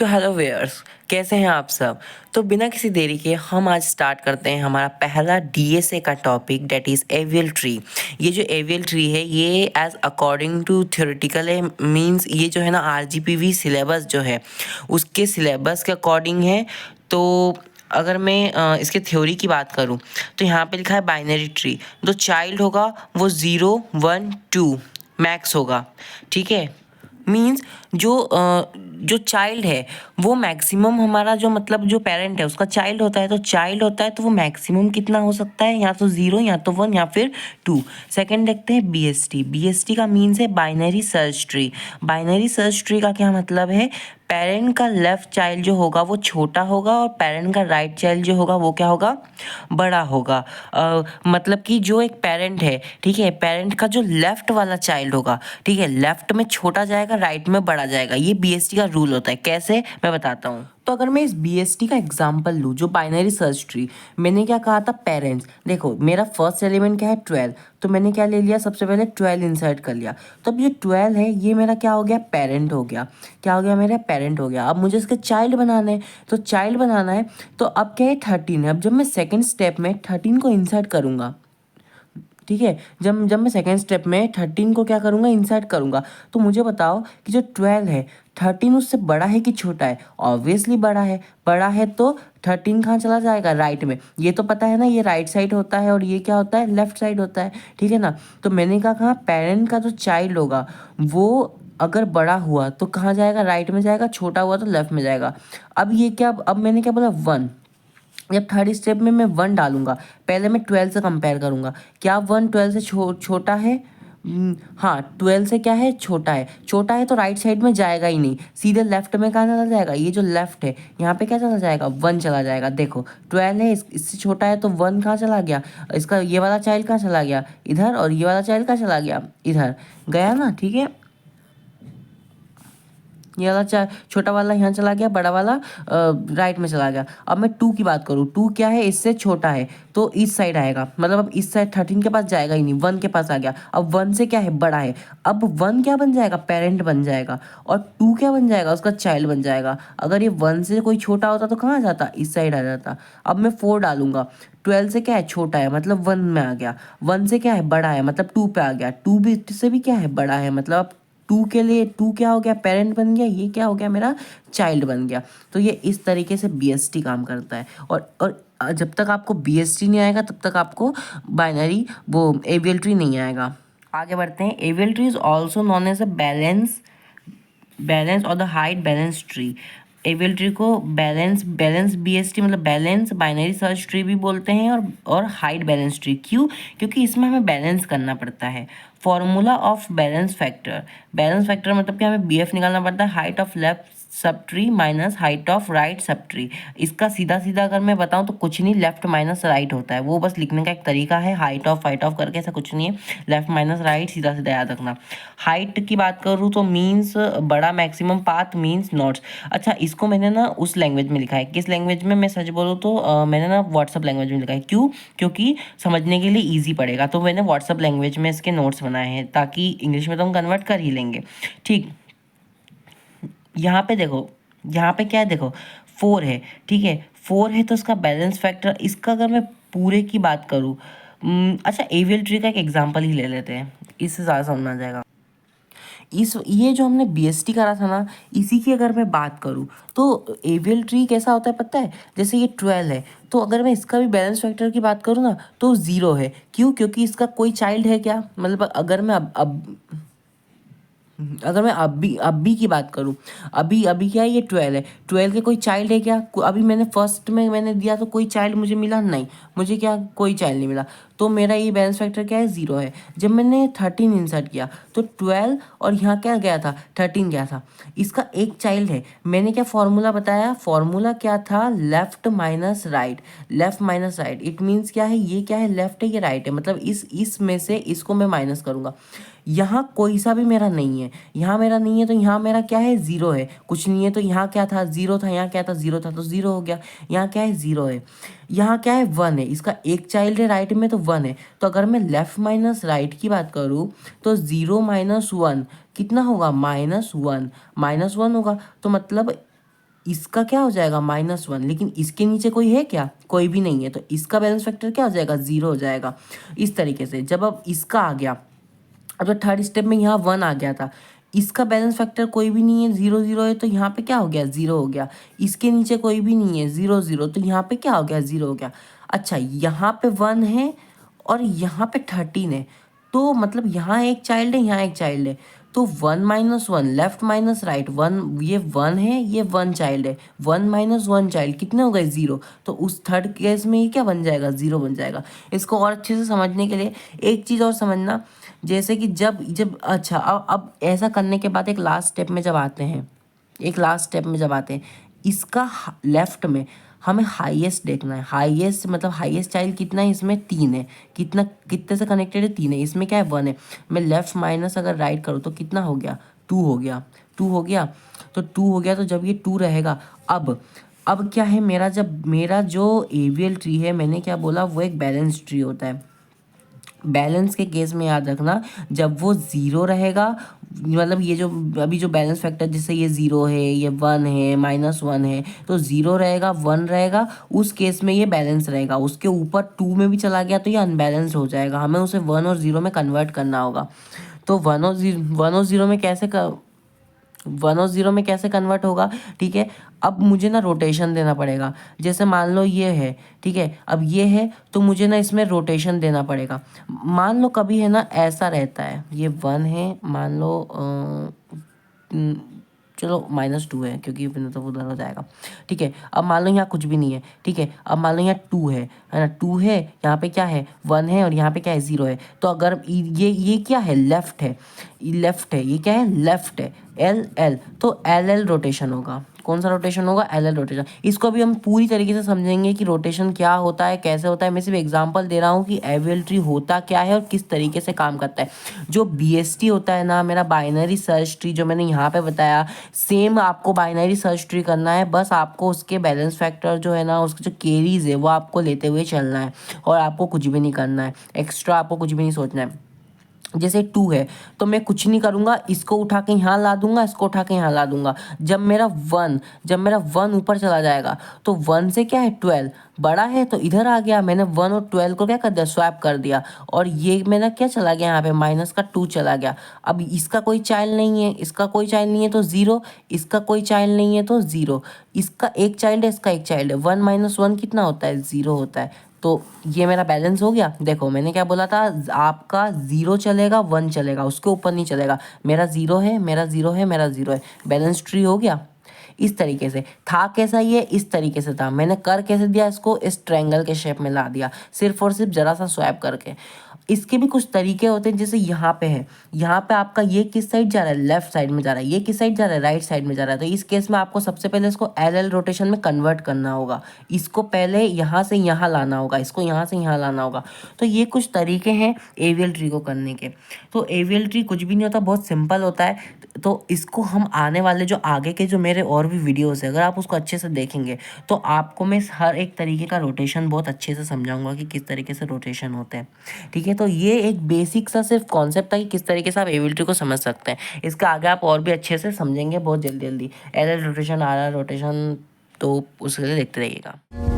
So hello viewers, कैसे हैं आप सब। तो बिना किसी देरी के हम आज स्टार्ट करते हैं हमारा पहला डीएसए का topic, that is AVL tree. ये जो एवियल ट्री है ये एज अकॉर्डिंग टू थ्योरेटिकल है, मींस ये जो है ना आरजीपीवी सिलेबस जो है उसके सिलेबस के अकॉर्डिंग है। तो अगर मैं इसके थ्योरी की बात करूं तो यहाँ पे लिखा है बाइनरी ट्री। जो चाइल्ड होगा वो 0 1 2 मैक्स होगा, ठीक है। मीन्स जो चाइल्ड है वो मैक्सिमम, हमारा जो मतलब जो पेरेंट है उसका चाइल्ड होता है, तो चाइल्ड होता है तो वो मैक्सिमम कितना हो सकता है, या तो 0 या तो 1 या फिर 2। सेकंड देखते हैं बीएसटी। बीएसटी का मीन्स है binary search tree. Binary search tree का क्या मतलब है, पेरेंट का लेफ्ट चाइल्ड जो होगा वो छोटा होगा और पेरेंट का राइट चाइल्ड जो होगा वो क्या होगा, बड़ा होगा। मतलब कि जो एक पेरेंट है, ठीक है, पेरेंट का जो लेफ्ट वाला चाइल्ड होगा, ठीक है, लेफ्ट में छोटा जाएगा, राइट में बड़ा जाएगा। ये बीएसटी का रूल होता है। कैसे, मैं बताता हूँ। तो अगर मैं इस बीएसटी का एग्जांपल लूँ, जो बाइनरी सर्च ट्री, मैंने क्या कहा था, पेरेंट्स। देखो मेरा फर्स्ट एलिमेंट क्या है, 12, तो मैंने क्या ले लिया, सबसे पहले 12 इंसर्ट कर लिया। तो अब ये 12 है, ये मेरा क्या हो गया, पेरेंट हो गया। क्या हो गया, मेरा पेरेंट हो गया। अब मुझे इसके चाइल्ड बनाना है, तो चाइल्ड बनाना है तो अब क्या है, 13 है। अब जब मैं सेकेंड स्टेप में 13 को इंसर्ट करूँगा, ठीक है, जब जब मैं सेकेंड स्टेप में 13 को क्या करूँगा, इंसर्ट करूँगा, तो मुझे बताओ कि जो 12 है, 13 उससे बड़ा है कि छोटा है। ऑब्वियसली बड़ा है। बड़ा है तो 13 कहाँ चला जाएगा, राइट में। ये तो पता है ना, ये राइट साइड होता है और ये क्या होता है, लेफ्ट साइड होता है, ठीक है ना। तो मैंने कहा पेरेंट का जो चाइल्ड होगा वो अगर बड़ा हुआ तो कहाँ जाएगा, राइट में जाएगा, छोटा हुआ तो लेफ्ट में जाएगा। अब ये क्या, अब मैंने क्या बोला, 1। जब थर्ड स्टेप में मैं 1 डालूंगा, पहले मैं 12 से कंपेयर करूंगा, क्या 1 12 से छोटा है। हाँ, 12 से क्या है, छोटा है। छोटा है तो राइट साइड में जाएगा ही नहीं, सीधे लेफ्ट में कहाँ चला जाएगा, ये जो लेफ्ट है यहाँ पे क्या चला जाएगा, 1 चला जाएगा। देखो 12 है, इससे छोटा है तो 1 कहाँ चला गया, इसका ये वाला चाइल्ड कहाँ चला गया, इधर, और ये वाला चाइल्ड कहाँ चला गया, इधर गया ना, ठीक है। ये वाला छोटा वाला यहाँ चला गया, बड़ा वाला राइट में चला गया। अब मैं 2 की बात करूँ, 2 क्या है, इससे छोटा है तो इस साइड आएगा, मतलब अब इस साइड 13 के पास जाएगा ही नहीं, 1 के पास आ गया। अब 1 से क्या है, बड़ा है। अब 1 क्या बन जाएगा, पेरेंट बन जाएगा, और 2 क्या बन जाएगा, उसका चाइल्ड बन जाएगा। अगर ये 1 से कोई छोटा होता तो कहाँ जाता, इस साइड आ जाता। अब मैं 4 डालूंगा, 12 से क्या है, छोटा है, मतलब 1 में आ गया। 1 से क्या है, बड़ा है, मतलब 2 पे आ गया। 2 भी से भी क्या है, बड़ा है, मतलब 2 के लिए 2 क्या हो गया, पेरेंट बन गया। ये क्या हो गया, मेरा चाइल्ड बन गया। तो ये इस तरीके से बीएसटी काम करता है। और जब तक आपको बीएसटी नहीं आएगा तब तक आपको बाइनरी वो एवियल ट्री नहीं आएगा। आगे बढ़ते हैं। AVL tree is also known as a balance और the height balance tree. AVL tree को बैलेंस बीएसटी मतलब बैलेंस बाइनरी सर्च ट्री भी बोलते हैं, और हाइट बैलेंस ट्री। क्यों, क्योंकि इसमें हमें बैलेंस करना पड़ता है। फॉर्मूला ऑफ बैलेंस फैक्टर मतलब कि हमें बीएफ निकालना पड़ता है, height of left sub tree minus height of right sub tree. इसका सीधा सीधा अगर मैं बताऊं तो कुछ नहीं, लेफ्ट माइनस राइट होता है, वो बस लिखने का एक तरीका है। हाइट ऑफ करके ऐसा कुछ नहीं है, लेफ्ट माइनस राइट सीधा सीधा याद रखना। हाइट की बात करूँ तो मीन्स बड़ा, मैक्सिमम पाथ मीन्स नॉट्स। अच्छा, इसको मैंने ना उस लैंग्वेज में लिखा है, किस लैंग्वेज में, मैं सच बोलूँ तो मैंने ना व्हाट्सअप लैंग्वेज में लिखा है। क्यों, क्योंकि समझने के लिए ईजी पड़ेगा, तो मैंने व्हाट्सअप लैंग्वेज में इसके नोट्स बनाए हैं, ताकि इंग्लिश में तो हम कन्वर्ट कर ही लेंगे, ठीक। यहाँ पे देखो, यहाँ पे क्या है, देखो 4 है, ठीक है, 4 है तो इसका बैलेंस फैक्टर, इसका अगर मैं पूरे की बात करूँ, अच्छा एवियल ट्री का एक एग्जांपल ही ले लेते हैं, इससे ज़्यादा समझ में आ जाएगा। ये जो हमने बीएसटी करा था ना, इसी की अगर मैं बात करूँ तो एवियल ट्री कैसा होता है पता है, जैसे ये 12 है, तो अगर मैं इसका भी बैलेंस फैक्टर की बात करूँ ना तो 0 है। क्यों, क्योंकि इसका कोई चाइल्ड है क्या, मतलब अगर मैं अगर मैं अभी की बात करूँ, अभी अभी क्या है, ये 12 है, 12 के कोई चाइल्ड है क्या, अभी मैंने फर्स्ट में मैंने दिया तो कोई चाइल्ड मुझे मिला नहीं, मुझे क्या, कोई चाइल्ड नहीं मिला, तो मेरा ये बैलेंस फैक्टर क्या है, 0 है। जब मैंने 13 इंसर्ट किया तो 12 और यहाँ क्या गया था, 13 गया था, इसका एक चाइल्ड है। मैंने क्या फॉर्मूला बताया, फॉर्मूला क्या था, left minus right. Left minus right it means क्या है, ये क्या है, लेफ्ट है, ये राइट है, मतलब इस में से इसको मैं माइनस करूँगा। यहाँ कोई सा भी मेरा नहीं है, यहाँ मेरा नहीं है तो यहाँ मेरा क्या है, 0 है। कुछ नहीं है तो यहाँ क्या था, 0 था, यहाँ क्या था, 0 था, तो 0 हो गया। यहाँ क्या है, 0 है। यहाँ क्या है, 1 है, इसका एक चाइल्ड है राइट में तो 1 है। तो अगर मैं लेफ्ट माइनस राइट की बात करूँ तो 0 माइनस 1 कितना होगा, -1 होगा। तो मतलब इसका क्या हो जाएगा -1, लेकिन इसके नीचे कोई है क्या, कोई भी नहीं है, तो इसका बैलेंस फैक्टर क्या हो जाएगा, 0 हो जाएगा। इस तरीके से जब अब इसका आ गया, अब जो थर्ड स्टेप में यहाँ 1 आ गया था, इसका बैलेंस फैक्टर कोई भी नहीं है, 0 0 है, तो यहाँ पे क्या हो गया, 0 हो गया। इसके नीचे कोई भी नहीं है, 0 0, तो यहाँ पे क्या हो गया, 0 हो गया। अच्छा, यहाँ पे 1 है और यहाँ पे 13 है, तो मतलब यहाँ एक चाइल्ड है, यहाँ एक चाइल्ड है, तो 1 - 1 लेफ्ट माइनस राइट, 1 ये 1 है, ये 1 चाइल्ड है, 1 - 1 चाइल्ड कितने हो गए, 0। तो उस थर्ड केस में ये क्या बन जाएगा, 0 बन जाएगा। इसको और अच्छे से समझने के लिए एक चीज़ और समझना, जैसे कि जब जब अच्छा, अब ऐसा करने के बाद एक लास्ट स्टेप में जब आते हैं, इसका लेफ्ट में हमें हाईएस्ट देखना है। हाईएस्ट मतलब हाईएस्ट चाइल्ड कितना है, इसमें 3 है। कितना कितने से कनेक्टेड है, 3 है। इसमें क्या है, 1 है। मैं लेफ्ट माइनस अगर राइट करूँ तो कितना हो गया, 2 हो गया। 2 हो गया, तो 2 हो गया, तो जब ये 2 रहेगा, अब क्या है, मेरा जो एवीएल ट्री है, मैंने क्या बोला, वो एक बैलेंस ट्री होता है। बैलेंस के केस में याद रखना, जब वो 0 रहेगा, मतलब ये जो अभी जो बैलेंस फैक्टर, जैसे ये 0 है, ये 1 है, -1 है, तो 0 रहेगा, 1 रहेगा, उस केस में ये बैलेंस रहेगा। उसके ऊपर 2 में भी चला गया तो ये अनबैलेंस्ड हो जाएगा, हमें उसे 1 और 0 में कन्वर्ट करना होगा। तो 1 और 0 में कैसे कन्वर्ट होगा, ठीक है। अब मुझे ना रोटेशन देना पड़ेगा। जैसे मान लो ये है, ठीक है, अब ये है, तो मुझे ना इसमें रोटेशन देना पड़ेगा। मान लो कभी है ना ऐसा रहता है, ये 1 है, मान लो चलो -2 है, क्योंकि तो उधर हो जाएगा, ठीक है। अब मान लो यहाँ कुछ भी नहीं है, ठीक है। अब मान लो यहाँ 2 है ना, 2 है, यहाँ पे क्या है, 1 है, और यहाँ पे क्या है, 0 है। तो अगर ये क्या है, लेफ्ट है, ये क्या है, लेफ्ट है, LL, तो LL रोटेशन होगा। कौन सा रोटेशन होगा, LL रोटेशन। इसको अभी हम पूरी तरीके से समझेंगे कि रोटेशन क्या होता है, कैसे होता है। मैं सिर्फ एग्जांपल दे रहा हूँ कि एवियल ट्री होता क्या है और किस तरीके से काम करता है। जो BST होता है ना, मेरा बाइनरी सर्च ट्री, जो मैंने यहाँ पे बताया, सेम आपको बाइनरी सर्च ट्री करना है। बस आपको उसके बैलेंस फैक्टर जो है ना, उसके जो केरीज है, वो आपको लेते हुए चलना है, और आपको कुछ भी नहीं करना है, एक्स्ट्रा आपको कुछ भी नहीं सोचना है। जैसे 2 है, तो मैं कुछ नहीं करूँगा, इसको उठा के यहाँ ला दूंगा, इसको उठा के यहाँ ला दूंगा। जब मेरा 1 ऊपर चला जाएगा, तो 1 से क्या है, 12 बड़ा है, तो इधर आ गया। मैंने 1 और 12 को क्या कर दिया, स्वैप कर दिया, और ये मेरा क्या चला गया, यहाँ पे -2 चला गया। अब इसका कोई चाइल्ड नहीं है, इसका कोई चाइल्ड नहीं है, तो 0, इसका कोई चाइल्ड नहीं है, तो 0, इसका एक चाइल्ड है, इसका एक चाइल्ड है। 1 - 1 कितना होता है, 0 होता है। तो ये मेरा बैलेंस हो गया। देखो मैंने क्या बोला था, आपका 0 चलेगा, 1 चलेगा, उसके ऊपर नहीं चलेगा। मेरा 0 है, मेरा 0 है, मेरा 0 है, बैलेंस ट्री हो गया। इस तरीके से था, कैसा ये, इस तरीके से था। मैंने कर कैसे दिया, इसको इस ट्रायंगल के शेप में ला दिया, सिर्फ और सिर्फ जरा सा स्वैप करके। इसके भी कुछ तरीके होते हैं, जैसे यहाँ पे है, यहाँ पे आपका ये किस साइड जा रहा है, लेफ्ट साइड में जा रहा है, ये किस साइड जा रहा है, राइट साइड में जा रहा है। तो इस केस में आपको सबसे पहले इसको LL रोटेशन में कन्वर्ट करना होगा। इसको पहले यहाँ से यहाँ लाना होगा, इसको यहाँ से यहाँ लाना होगा। तो ये कुछ तरीके हैं एवियल ट्री को करने के। तो एवियल ट्री कुछ भी नहीं होता, बहुत सिंपल होता है। तो इसको हम आने वाले जो आगे के जो मेरे और भी वीडियोस है, अगर आप उसको अच्छे से देखेंगे, तो आपको मैं हर एक तरीके का रोटेशन बहुत अच्छे से समझाऊंगा कि किस तरीके से रोटेशन होते हैं, ठीक है। तो ये एक बेसिक सा सिर्फ कॉन्सेप्ट था कि किस तरीके से आप एबिलिटी को समझ सकते हैं। इसका आगे आप और भी अच्छे से समझेंगे बहुत जल्दी जल्दी। LL रोटेशन, RR रोटेशन, तो उसके लिए देखते रहिएगा।